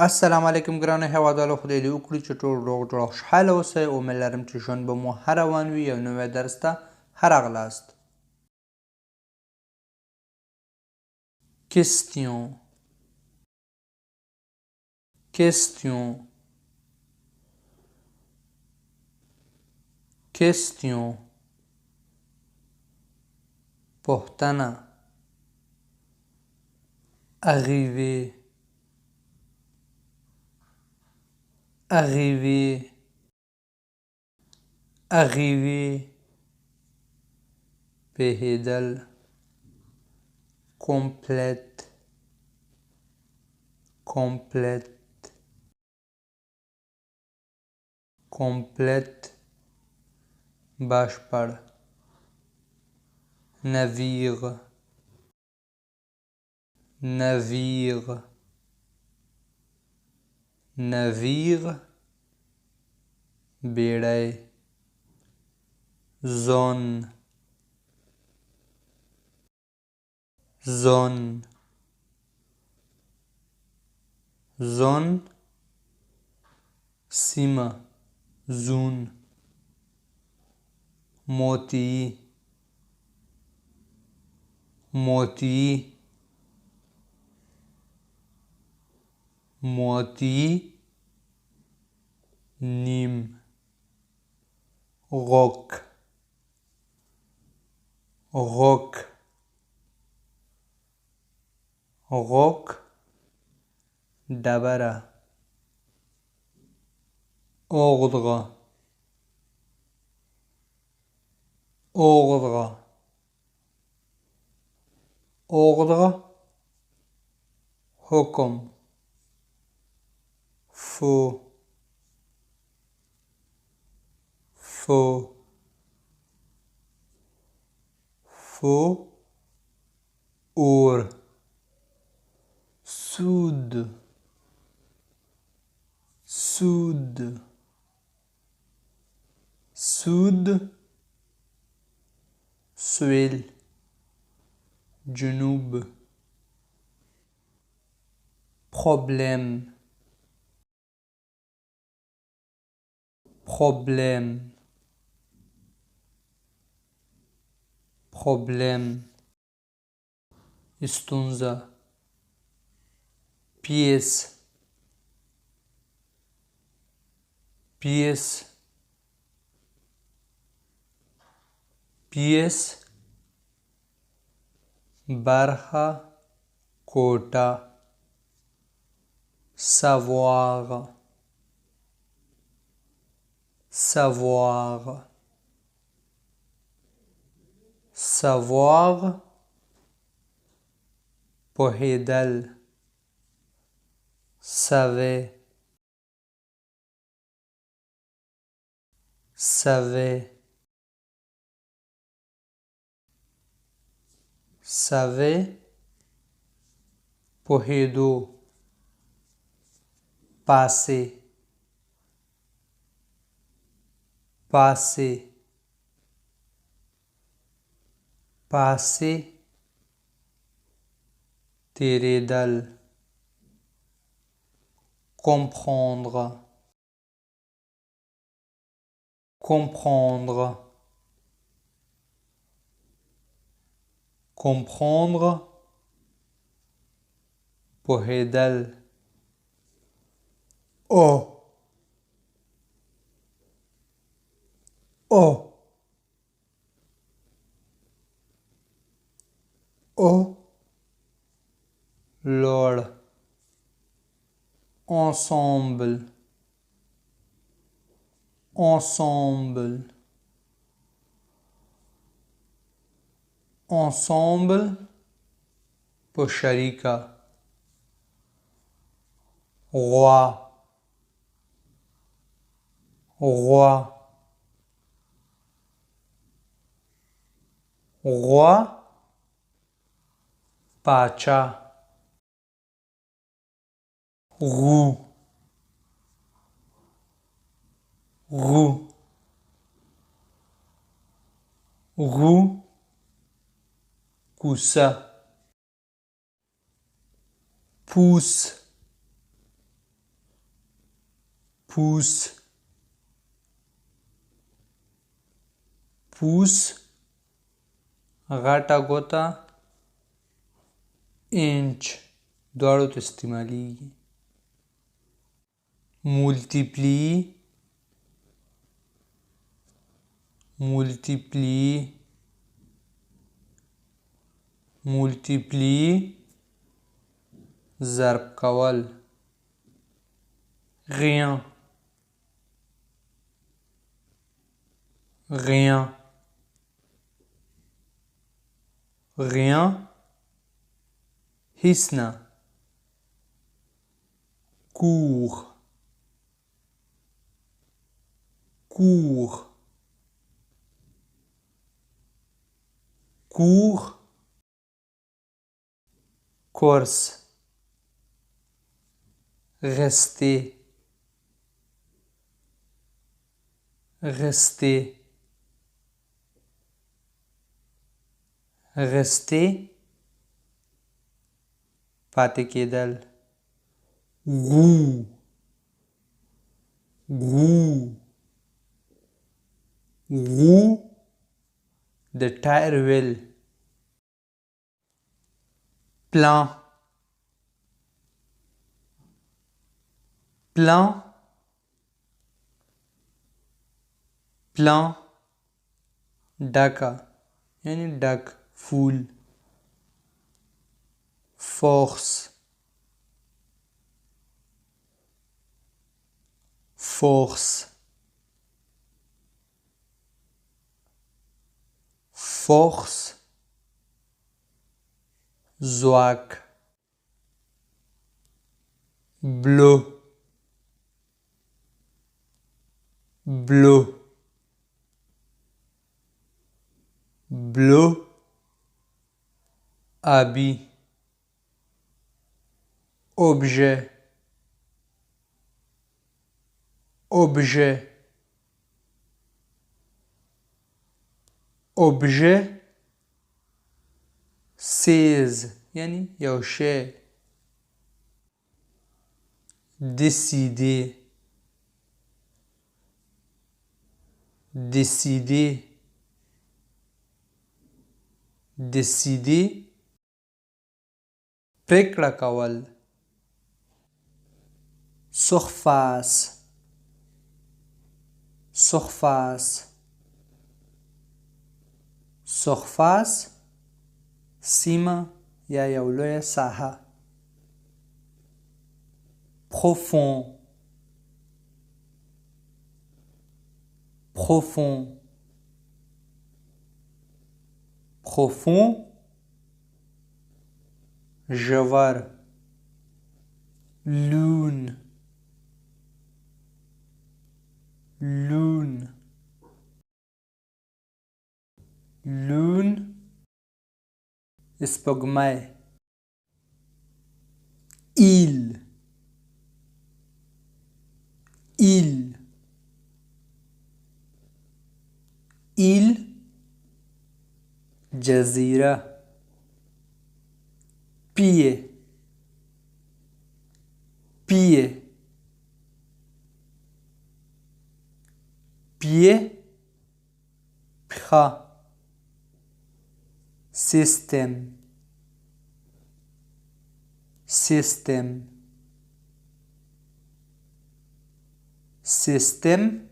السلام علیکم ګرانو هیوادوالو، خدای دې وکړي چې ټول روغ جوړ او خوشحاله اوسئ. امید لرم چې ژوند به مو ښه روان وي. یو نوی درس ته ښه راغلاست. Question. Question. Question. پوښتنه. Arriver. Arriver. Arriver. بهیدل. Complète. Complète. Complète. بشپړ. Navire. Navire. Navire. بیړۍ. Zone. Zone. Zone. سیمه. زون. موتی. موتی. موتی. نیم. غوک. غوک. غوک. ډبره. اوغدغه. اوغدغه. اوغدغه. حکم. فو. فو. فو. اور. سود. سود. سود. سویل. جنوب. problème. problème. problème. ستونزه. pièce. pièce. pièce. برخه. کوټه. savoir. savoir. savoir. پوهیدل. savait. savait. savait. پوهیدو. passé. passé. passé. تیریدل. comprendre. comprendre. comprendre. پوهیدل. او. او. او. لوړ. ensemble. ensemble. ensemble. په شریکه. غوا. غوا. غوا. پاچا. غو. غو. غو. کوسه. پوس. پوس پوس غټه ګوته انچ دواړو ته استعمالیږي مولتیپلی مولتیپلی مولتیپلی ضرب کول غیان غیان غیان هیڅ نه کوغ کوغ کوغ کورس غستی غستی غستی پاتې کېدل غو غو غو د ټایر ویل پلان پلان پلان ډکه یعنی ډک فول فورس فورس فورس ځواک بلو بلو بلو آبی objet objet objet سیز یعنی یو شی décider décider décider پریکړه کول surface surface surface سیمه یا یو لویه ساحه profond profond profond ژور لون لون لون سپوږمۍ ایل ایل ایل جزیره پیه پیه پیه پخه سیستم سیستم سیستم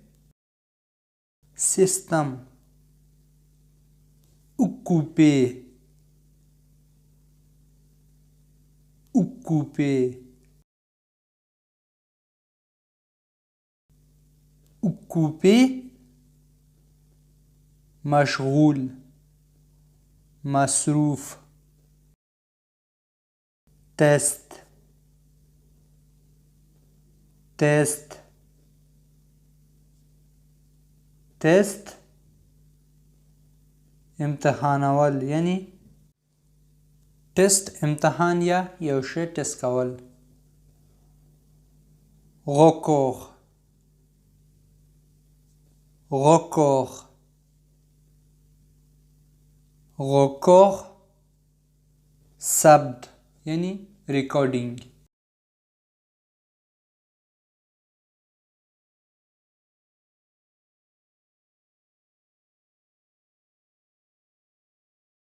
سیستم occuper occuper occuper مشغول مصروف تست تست تست امتحانول یعنی تست امتحان یا یو شی تست کول recours recours recours ثبت یعنی ریکارډینګ